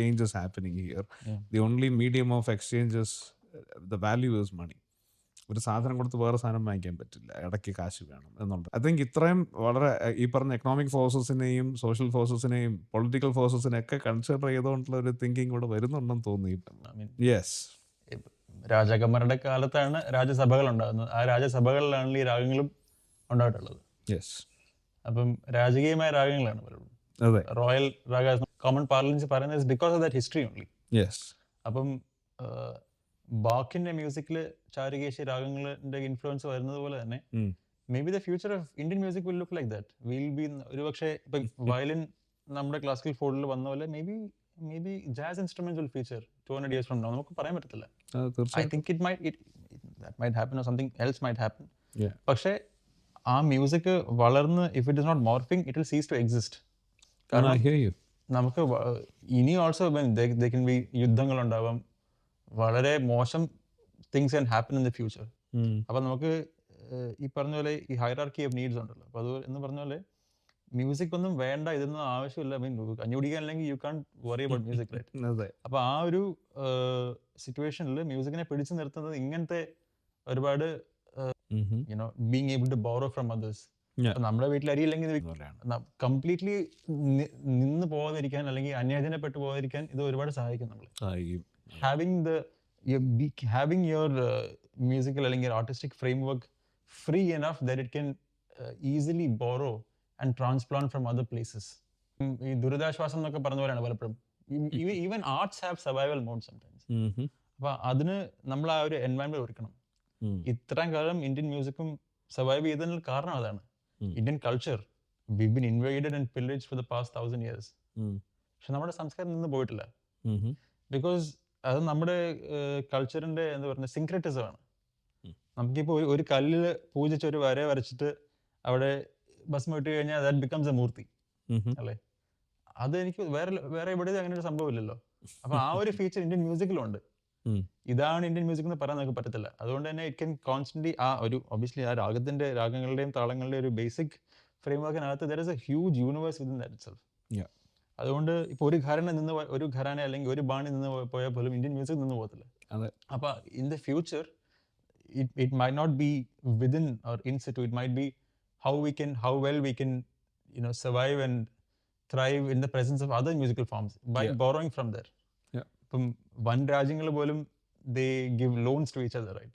exchange is happening here. Yeah. The only medium of exchange is the value is money. ഒരു സാധനം കൊടുത്ത് വേറെ സാധനം വാങ്ങിക്കാൻ പറ്റില്ല, ഇടയ്ക്ക് കാശ് വേണം എന്നുണ്ട്. ഐ തിങ്ക് ഇത്രയും വളരെ ഈ പറഞ്ഞ എക്കണോമിക് ഫോഴ്സസിനെയും സോഷ്യൽ ഫോഴ്സസിനെയും പൊളിറ്റിക്കൽ ഫോഴ്സസിനെയൊക്കെ കൺസിഡർ ചെയ്തുകൊണ്ടുള്ള ഒരു തിങ്കിങ് ഇവിടെ വരുന്നുണ്ടെന്ന് തോന്നി. യെസ്, രാജാക്കന്മാരുടെ കാലത്താണ് രാജസഭകൾ ഉണ്ടാകുന്നത്. ആ രാജസഭകളിലാണ് ഈ രാഗങ്ങളും ഉണ്ടായിട്ടുള്ളത്. യെസ്, അപ്പം രാജകീയമായ രാഗങ്ങളാണ് പലരും. അതെ, റോയൽ രാഗ കോമൺ പാർലൻസ് പറയുന്നത് because of that history only. Yes. അപ്പം ബാക്കിന്റെ മ്യൂസിക്കിൽ ചാരുകേശി രാഗങ്ങളുടെ ഇൻഫ്ലുവൻസ് വരുന്നത് പോലെ തന്നെ may be the future of Indian music will look like that. Will be ഒരു പക്ഷേ ഇപ്പൊ വയലിൻ നമ്മുടെ ക്ലാസിക്കൽ ഫോൾഡിൽ വന്ന പോലെ may be jazz instruments will feature 200 years from now. നമുക്ക് പറയാൻ പറ്റത്തില്ല. I think that might happen or something else might happen. പക്ഷേ ആ മ്യൂസിക് വളർന്ന് if it is not morphing it will cease to exist. കാരണം നമുക്ക് ഇനി ഓൾസോ ദേ കൻ ബി യുദ്ധങ്ങൾ ഉണ്ടാവാം, വളരെ മോശം things can happen in the future. അപ്പം നമുക്ക് ഈ പറഞ്ഞ പോലെ ഈ ഹൈറാർക്കി ഓഫ് നീഡ്സ് ഉണ്ടല്ലോ. അപ്പോൾ അത് എന്ന് പറഞ്ഞ പോലെ മ്യൂസിക് ഒന്നും വേണ്ട, ഇതൊന്നും ആവശ്യമില്ല. കഞ്ഞി കുടിക്കാൻ അല്ലെങ്കിൽ you can't worry about music, right? അപ്പോൾ ആ ഒരു സിറ്റുവേഷനിൽ മ്യൂസിക്കിനെ പിടിച്ചു നിർത്തുന്നത് ഇങ്ങനത്തെ ഒരുപാട് you know being able to borrow from others. നമ്മുടെ വീട്ടിൽ അരിയില്ലെങ്കിൽ കംപ്ലീറ്റ്ലി നിന്ന് പോകാതിരിക്കാൻ അല്ലെങ്കിൽ അന്യാധീനപ്പെട്ടു പോകാതിരിക്കാൻ ഇത് ഒരുപാട് സഹായിക്കും നമ്മളെ. ഹാവിങ് യുവർ മ്യൂസിക്കൽ അല്ലെങ്കിൽ artistic framework free enough that it can easily borrow and transplant from other places. ഈ ദുരിതാശ്വാസം എന്നൊക്കെ പറഞ്ഞ പോലെയാണ് പലപ്പോഴും. Even arts have survival mode sometimes. അപ്പൊ അതിന് നമ്മൾ ആ ഒരു എൻവയൺമെന്റ് ഒരുക്കണം. ഇത്രയും കാലം ഇന്ത്യൻ മ്യൂസിക്കും സർവൈവ് ചെയ്തതിന് കാരണം അതാണ്. Indian culture we've been invaded and pillaged for the past 1000 years. പക്ഷെ നമ്മുടെ സംസ്കാരം നിന്ന് പോയിട്ടില്ല. ബിക്കോസ് അത് നമ്മുടെ കൾച്ചറിന്റെ എന്താ പറയുക സിൻക്രറ്റിസം ആണ്. നമുക്കിപ്പോൾ ഒരു കല്ലിൽ പൂജിച്ച് ഒരു വര വരച്ചിട്ട് അവിടെ ഭസ്മം ഇട്ട് കഴിഞ്ഞാൽ ദാറ്റ് ബിക്കംസ് എ മൂർത്തി, അല്ലേ? അത് എനിക്ക് വേറെ എവിടെ അങ്ങനെ ഒരു സംഭവം ഇല്ലല്ലോ. അപ്പൊ ആ ഒരു ഫീച്ചർ ഇന്ത്യൻ മ്യൂസിക്കിലുണ്ട്. ഇതാണ് ഇന്ത്യൻ മ്യൂസിക് എന്ന് പറയാൻ നമുക്ക് പറ്റത്തില്ല. അതുകൊണ്ട് തന്നെ ഇറ്റ് കൻ കോൺസ്റ്റന്റ്ലി ആ ഒരു ഒബ്വിയസ്ലി ആ രാഗങ്ങളുടെയും താളങ്ങളുടെയും ഒരു ബേസിക് ഫ്രെയിംവർക്കിനകത്ത് there is a huge universe within that itself. അതുകൊണ്ട് ഇപ്പൊ ഒരു ഘരാന അല്ലെങ്കിൽ ഒരു ബാണി നിന്ന് പോയാൽ പോലും ഇന്ത്യൻ മ്യൂസിക് നിന്ന് പോകത്തില്ല. അപ്പൊ in the future it might not be within or in situ, it might be how well we can survive and thrive in the presence of other musical forms by borrowing from there. ഇപ്പം വൻ രാജ്യങ്ങൾ പോലും they give loans to each other, right?